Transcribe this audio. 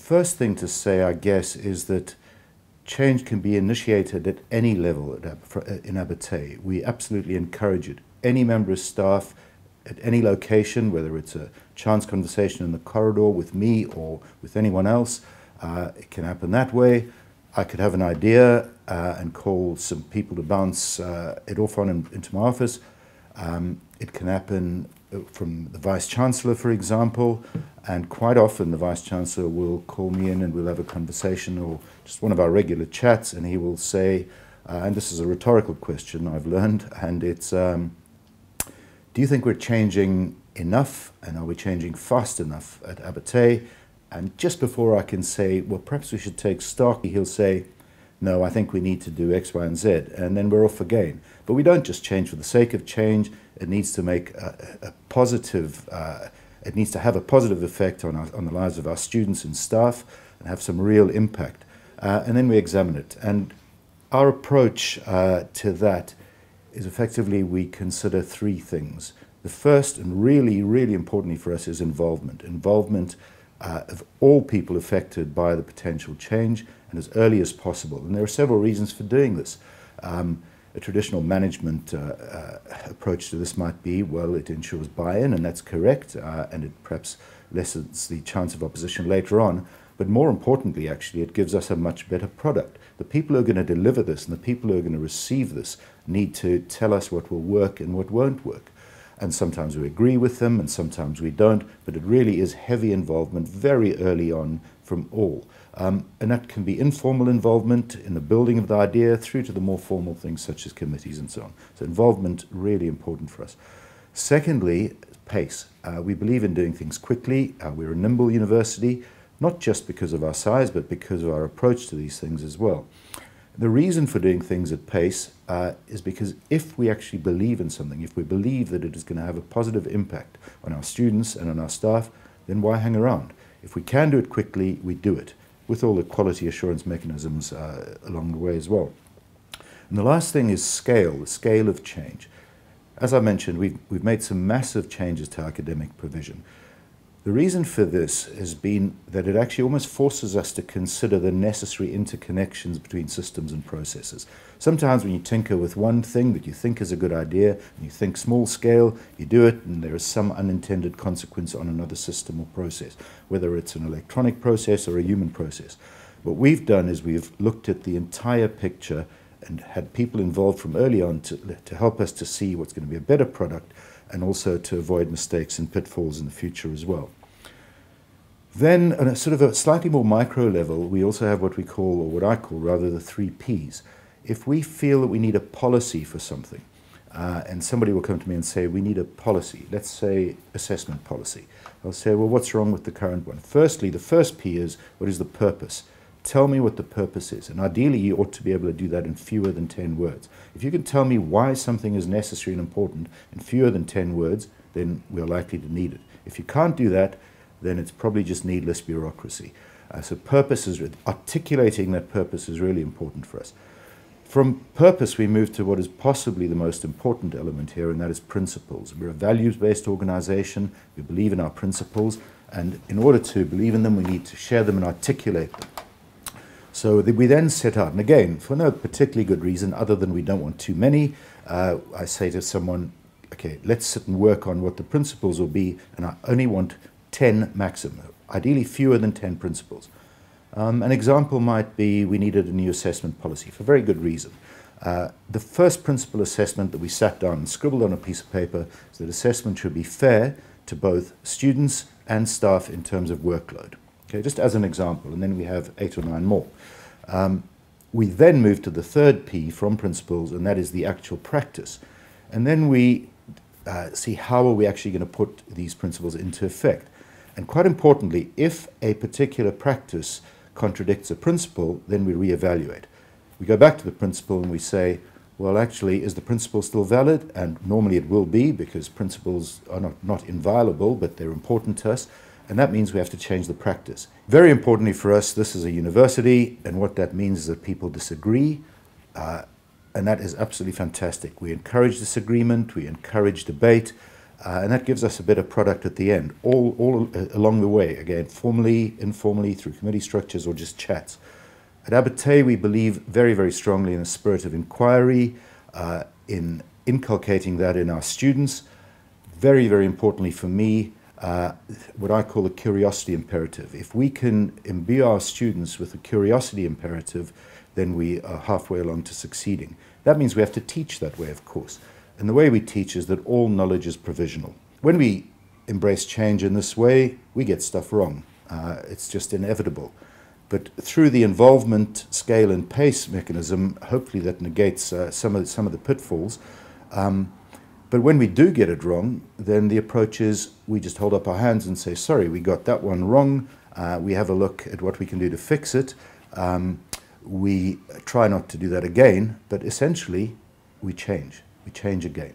first thing to say, I guess, is that change can be initiated at any level in Abertay. We absolutely encourage it. Any member of staff at any location, whether it's a chance conversation in the corridor with me or with anyone else, it can happen that way. I could have an idea and call some people to bounce it off on into my office. It can happen from the Vice-Chancellor, for example, and quite often the Vice-Chancellor will call me in and we'll have a conversation or just one of our regular chats, and he will say, and this is a rhetorical question I've learned, and it's, do you think we're changing enough, and are we changing fast enough at Abertay? And just before I can say, well, perhaps we should take stock, he'll say, no, I think we need to do X, Y, and Z, and then we're off again. But we don't just change for the sake of change. It needs to make a positive, it needs to have a positive effect on the lives of our students and staff and have some real impact. And then we examine it. And our approach to that is effectively we consider three things. The first, and really, really importantly for us, is involvement. Involvement of all people affected by the potential change, and as early as possible. And there are several reasons for doing this. A traditional management approach to this might be, well, it ensures buy-in, and that's correct, and it perhaps lessens the chance of opposition later on. But more importantly, actually, it gives us a much better product. The people who are going to deliver this and the people who are going to receive this need to tell us what will work and what won't work. And sometimes we agree with them and sometimes we don't, but it really is heavy involvement very early on from all. And that can be informal involvement in the building of the idea through to the more formal things such as committees and so on. So involvement, really important for us. Secondly, pace. We believe in doing things quickly. We're a nimble university, not just because of our size, but because of our approach to these things as well. The reason for doing things at pace is because if we actually believe in something, if we believe that it is going to have a positive impact on our students and on our staff, then why hang around? If we can do it quickly, we do it, with all the quality assurance mechanisms along the way as well. And the last thing is scale, the scale of change. As I mentioned, we've made some massive changes to academic provision. The reason for this has been that it actually almost forces us to consider the necessary interconnections between systems and processes. Sometimes when you tinker with one thing that you think is a good idea, and you think small scale, you do it, and there is some unintended consequence on another system or process, whether it's an electronic process or a human process. What we've done is we've looked at the entire picture and had people involved from early on to help us to see what's going to be a better product, and also to avoid mistakes and pitfalls in the future as well. Then, on a sort of a slightly more micro level, we also have what we call, or what I call rather, the 3 Ps. If we feel that we need a policy for something, and somebody will come to me and say, we need a policy, let's say assessment policy. I'll say, well, what's wrong with the current one? Firstly, the first P is, what is the purpose? Tell me what the purpose is, and ideally you ought to be able to do that in fewer than 10 words. If you can tell me why something is necessary and important in fewer than 10 words, then we're likely to need it. If you can't do that, then it's probably just needless bureaucracy. So purpose is, articulating that purpose is really important for us. From purpose, we move to what is possibly the most important element here, and that is principles. We're a values-based organization. We believe in our principles, and in order to believe in them, we need to share them and articulate them. So we then set out, and again, for no particularly good reason other than we don't want too many, I say to someone, okay, let's sit and work on what the principles will be, and I only want 10 maximum, ideally fewer than 10 principles. An example might be we needed a new assessment policy for very good reason. The first principle assessment that we sat down and scribbled on a piece of paper is that assessment should be fair to both students and staff in terms of workload. Okay, just as an example, and then we have 8 or 9 more. We then move to the third P from principles, and that is the actual practice. And then we see how are we actually going to put these principles into effect. And quite importantly, if a particular practice contradicts a principle, then we reevaluate. We go back to the principle and we say, well, actually, is the principle still valid? And normally it will be, because principles are not inviolable, but they're important to us. And that means we have to change the practice. Very importantly for us, this is a university, and what that means is that people disagree, and that is absolutely fantastic. We encourage disagreement, we encourage debate, And that gives us a better product at the end, all along the way, again, formally, informally, through committee structures or just chats. At Abertay, we believe very, very strongly in a spirit of inquiry, in inculcating that in our students. Very, very importantly for me, what I call the curiosity imperative. If we can imbue our students with a curiosity imperative, then we are halfway along to succeeding. That means we have to teach that way, of course. And the way we teach is that all knowledge is provisional. When we embrace change in this way, we get stuff wrong. It's just inevitable. But through the involvement, scale, and pace mechanism, hopefully that negates some of the pitfalls. But when we do get it wrong, then the approach is we just hold up our hands and say, sorry, we got that one wrong. We have a look at what we can do to fix it. We try not to do that again, but essentially we change. We change again.